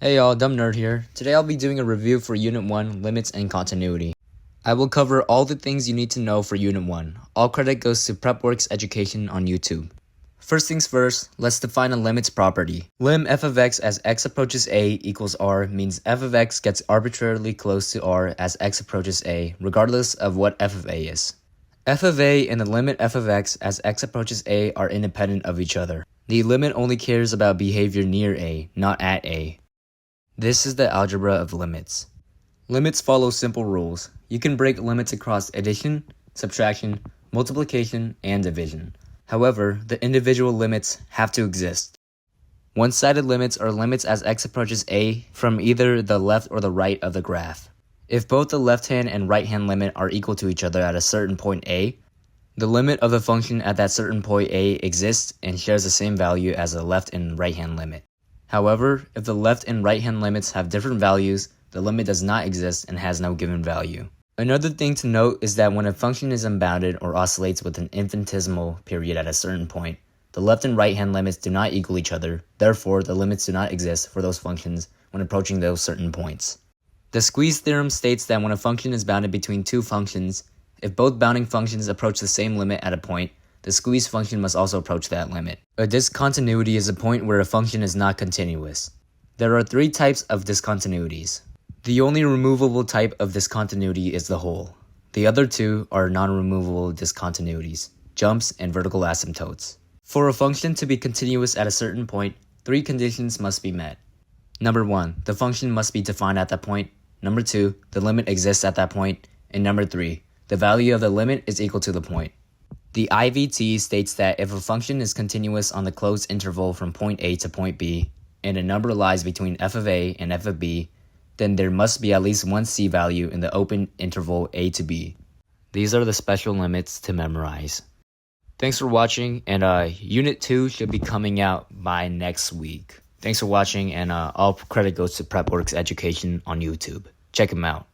Hey y'all, Dumb Nerd here. Today I'll be doing a review for Unit 1, Limits and Continuity. I will cover all the things you need to know for Unit 1. All credit goes to Prepworks Education on YouTube. First things first, let's define a limits property. Lim f of x as x approaches a equals r means f of x gets arbitrarily close to r as x approaches a, regardless of what f of a is. F of a and the limit f of x as x approaches a are independent of each other. The limit only cares about behavior near a, not at a. This is the algebra of limits. Limits follow simple rules. You can break limits across addition, subtraction, multiplication, and division. However, the individual limits have to exist. One-sided limits are limits as x approaches a from either the left or the right of the graph. If both the left-hand and right-hand limit are equal to each other at a certain point a, the limit of the function at that certain point a exists and shares the same value as the left and right-hand limit. However, if the left and right-hand limits have different values, the limit does not exist and has no given value. Another thing to note is that when a function is unbounded or oscillates with an infinitesimal period at a certain point, the left and right-hand limits do not equal each other, therefore the limits do not exist for those functions when approaching those certain points. The squeeze theorem states that when a function is bounded between two functions, if both bounding functions approach the same limit at a point, the squeeze function must also approach that limit. A discontinuity is a point where a function is not continuous. There are three types of discontinuities. The only removable type of discontinuity is the whole. The other two are non-removable discontinuities, jumps and vertical asymptotes. For a function to be continuous at a certain point, three conditions must be met. Number 1, the function must be defined at that point. Number 2, the limit exists at that point. And number 3, the value of the limit is equal to the point. The IVT states that if a function is continuous on the closed interval from point A to point B, and a number lies between f of A and f of B, then there must be at least one C value in the open interval A to B. These are the special limits to memorize. Thanks for watching, and Unit 2 should be coming out by next week. Thanks for watching, and all credit goes to Prepworks Education on YouTube. Check them out.